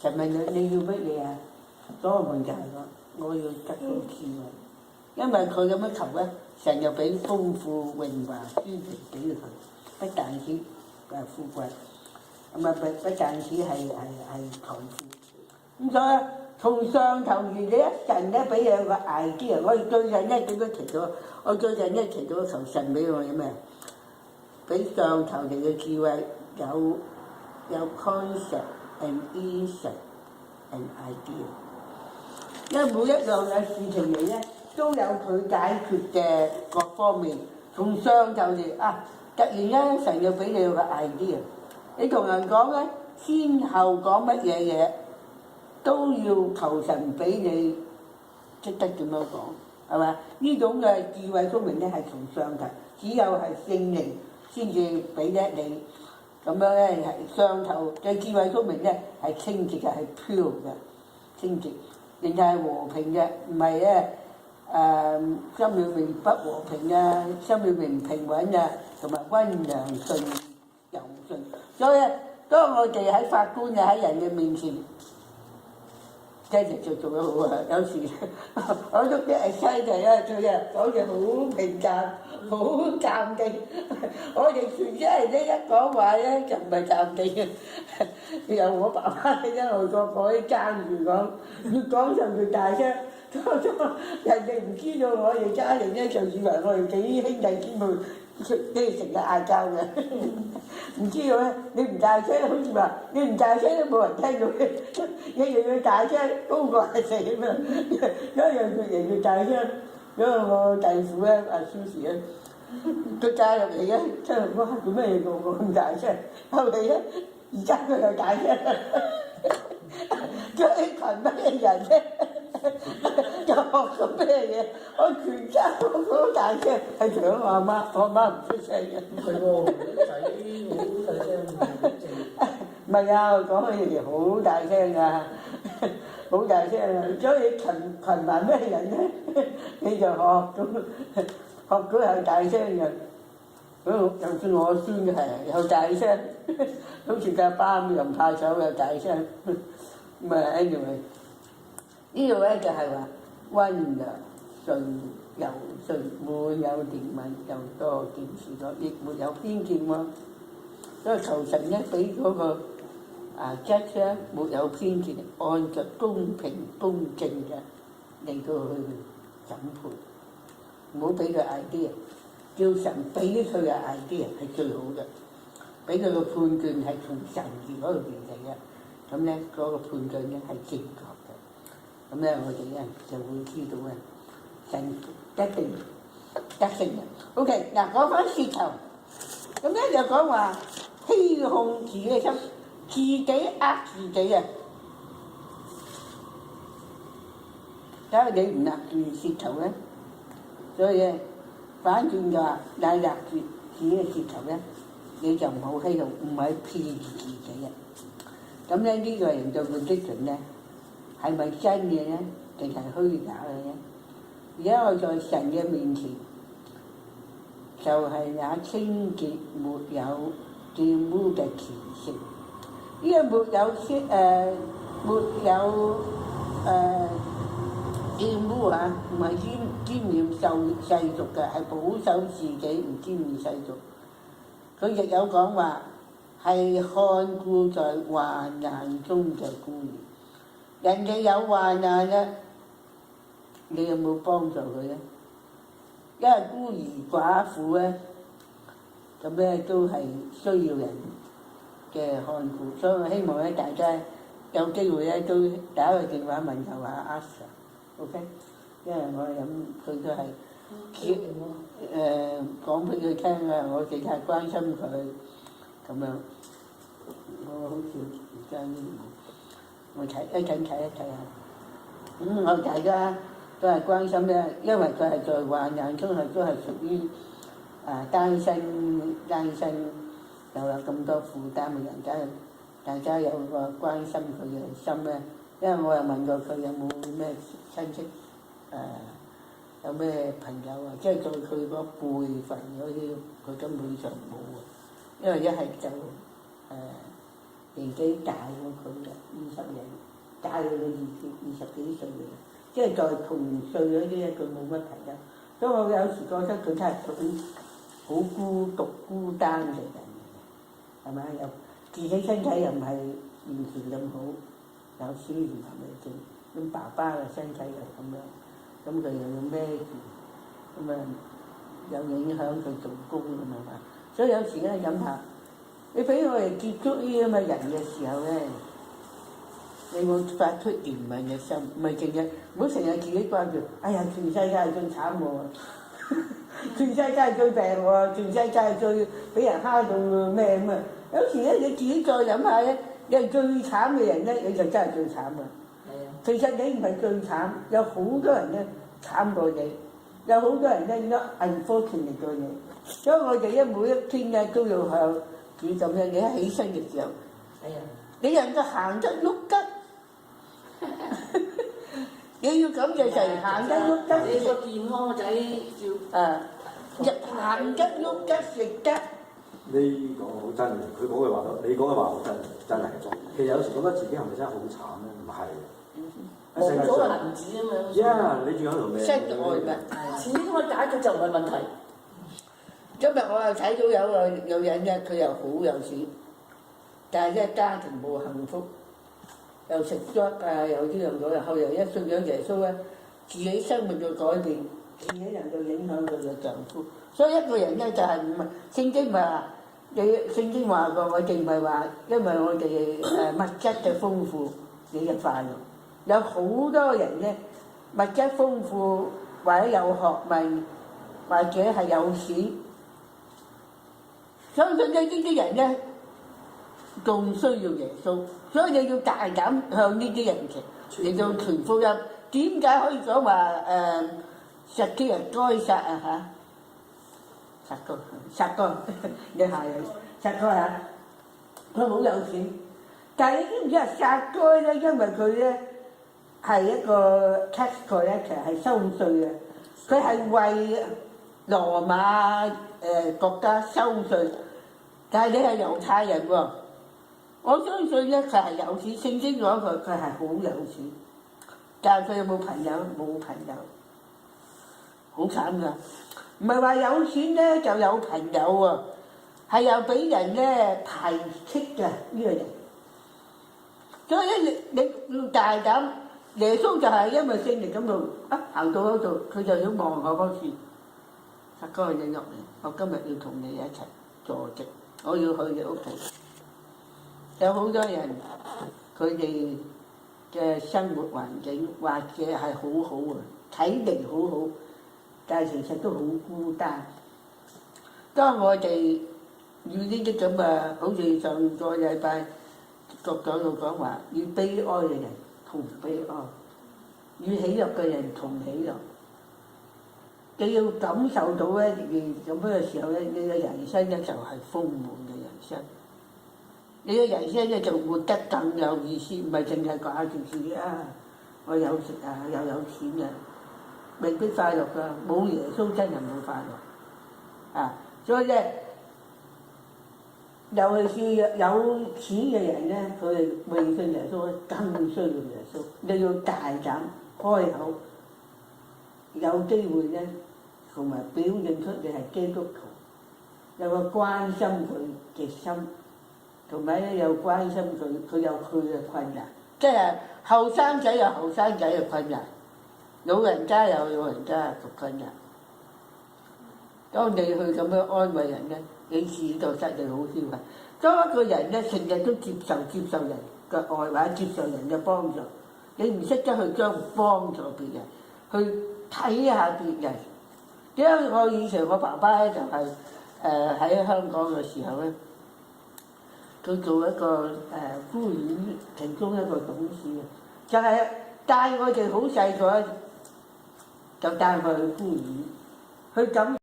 神問你要乜嘢啊？嗰個問題係講我要得到智慧，因為佢咁樣求咧，神又俾豐富榮華尊榮俾佢，不但止富貴，咁啊不但止係財富。咁所以咧，從上頭而嚟咧，神咧俾你個 idea。我哋最近咧點樣祈禱？我最近咧祈禱求神俾我有咩？俾上頭嚟嘅智慧有 concept and insight and idea。因為每一樣嘅事情嚟咧，都有佢解決嘅各方面。從上頭嚟突然間神又俾你個 idea。你同人講咧，先後講乜嘢嘢，都要求神俾你識得點樣講，係嘛？呢種嘅智慧聰明咧係從上頭，只有係聖靈先至俾得你。咁樣咧係上頭嘅智慧聰明咧係清潔嘅，係 pure 嘅清潔，亦係和平嘅，唔係咧心裏面不和平啊，心裏面唔平穩啊，同埋温良順柔順。所以當我哋喺法官啊喺人嘅面前，真係做得好啊！有時我都啲係犀利啊，做嘢講嘢好平淡，好淡定。我哋全家人咧一講話咧就唔係淡定嘅。由我爸爸一路個啲爭住講，越講就越大聲。人哋唔知道我哋家人咧，就以為我哋幾兄弟姊妹，即係成日嗌交嘅。唔知道咧，你唔大聲，好似話你唔大聲都冇人聽到嘅，一樣要大聲，高過係死咁啊！一樣越嚟越大聲。嗰個我弟婦咧，阿 Susie 咧，佢嫁入嚟咧，真係哇！做咩嘢個個咁大聲？後嚟咧，而家佢又大聲，嗰啲群乜人咧？就學咗咩嘢？我全家都好大聲，係除咗我阿媽，我阿媽唔出聲嘅。係喎，仔好大聲，唔係啊，講起嘢好大聲㗎，好大聲啊！所以群埋咩人咧，你就學到係大聲嘅。就算我孫係又大聲，好似佢阿爸咁又唔怕醜又大聲。咁啊，anyway。呢度咧就係話温良順柔順，滿有憐憫，又多見士多，亦沒有偏見喎。所以求神咧俾嗰個judge咧沒有偏見，按着公平公正嘅嚟到去審判，唔好俾佢 idea，叫神俾佢嘅 idea 係最好嘅，俾佢個判斷係從神嗰度嚟嘅，咁咧嗰個判斷咧係正確。咁咧，我哋咧就會知道咧，神一定得勝嘅。OK，嗱講翻舌頭，咁咧就講話欺哄自己嘅心，自己呃自己啊！睇下你唔勒住舌頭咧，所以咧反轉就話你勒住自己嘅舌頭咧，你就唔好欺哄，唔係騙住自己啊！咁咧呢個人就會的準咧。係咪真嘅咧？定係虛假嘅咧？而家我在神嘅面前，就係也清潔沒有玷污嘅虔誠。呢個沒有玷污啊，唔係沾染世俗嘅，係保守自己唔沾染世俗。佢亦有講話係看顧在患難中嘅孤兒。人哋有患難咧，你有冇幫助佢咧？因為孤兒寡婦咧，咁咧都係需要人嘅看顧，所以我希望咧大家有機會咧都打個電話問候下阿 Sir，OK？因為我諗佢都係講俾佢聽啊，我哋係關心佢咁樣。我好似而家呢〜我睇一陣睇下，我大家都係關心咧，因為佢係在患難中都係屬於單身，又有咁多負擔嘅人，大家有個關心佢嘅心咧。因為我又問過佢有冇咩親戚有咩朋友啊，即係在佢個輩份嗰啲，佢根本上冇啊。因為一係就年紀大過佢嘅20人。大佢20幾歲嘅，即係在同歲嗰啲咧，佢冇乜朋友。所以我有時覺得佢真係屬於好孤獨孤單嘅人嚟嘅，係咪？又自己身體又唔係完全咁好，有少年癌症，咁爸爸嘅身體又咁樣，咁佢又要孭住，咁啊又影響佢做工咁啊嘛。所以有時咧飲下，你俾我哋接觸呢啲咁嘅人嘅時候咧，你會發出憐憫嘅心，唔係淨係唔好成日自己掛住，哎呀全世界係最慘喎，全世界係最病喎，全世界係最俾人蝦到咩咁啊！有時咧你自己再諗下咧，你係最慘嘅人咧，你就真係最慘啊！其實你唔係最慘，有好多人咧慘過你，有好多人咧都unfortunate過你，所以我哋咧每一天咧都要向主咁樣，你一起身嘅時候，你能夠行得喐得。你要感謝神行得喐得，你個健康個仔要行得喐得食得。呢個好真嘅，佢講句話都，你講嘅話好真，真係。其實有時覺得自己係咪真係好慘咧？唔係。喺世界冇咗個上，銀紙啊嘛。你仲有條命。身外物，錢我解決就唔係問題。今日我又睇到有人咧，佢又好有錢，但係咧家庭冇幸福，又食咗啊，又呢樣嗰樣，後來一信咗耶穌咧，自己生活嘅改變，自己能夠影響佢嘅丈夫。所以一個人咧就係唔係聖經話，聖經話過，我哋唔係話，因為我哋物質嘅豐富，你就快樂。有好多人咧，物質豐富或者有學問，或者係有錢，相信咧呢啲人咧仲需要耶穌，所以你要大膽向呢啲人嚟到傳福音。點解可以講話殺啲人該殺啊嚇？殺哥，你係殺哥嚇，佢好有錢，但係你知唔知啊？殺哥咧，因為佢咧係一個 tax collector，係收稅嘅，佢係為羅馬國家收稅，但係你係猶太人喎，我相信咧佢係有錢，聖經講佢係好有錢，但係佢有冇朋友？冇朋友，好慘㗎。唔係話有錢咧就有朋友喎，係又俾人咧排斥嘅呢個人。所以咧你要大膽，耶穌就係因為聖靈咁度行到嗰度，佢就要望我嗰次，殺哥你入嚟，我今日要同你一齊坐席，我要去你屋企。有好多人佢哋嘅生活環境或者係好好啊，體力好好。但係其實都好孤單。當我哋與呢啲咁啊，好似上個禮拜局長度講話，與悲哀嘅人同悲哀，與喜樂嘅人同喜樂。你要感受到咧，你咁樣嘅時候咧，你嘅人生咧就係豐滿嘅人生。你嘅人生咧就活得更有意思，唔係淨係掛住自己啊！我有食啊，又有錢啊！未必快樂㗎，冇耶穌真係冇快樂啊！所以咧，尤其是有錢嘅人咧，佢哋未信耶穌，更需要耶穌。你要大膽開口，有機會咧，同埋表現出你係基督徒，有個關心佢嘅心，同埋咧有關心佢有佢嘅困難，即係後生仔有後生仔嘅困難。老人家有老人家嘅困難，當你去咁樣安慰人咧，你自己就失你好消費。當一個人咧成日都接受人嘅愛或者接受人嘅幫助，你唔識得去將幫助別人，去睇下別人。因為我以前我爸爸咧就係喺香港嘅時候咧，佢做一個孤兒院其中一個董事嘅，就係帶我哋好細個。就帶佢去孤兒院，去感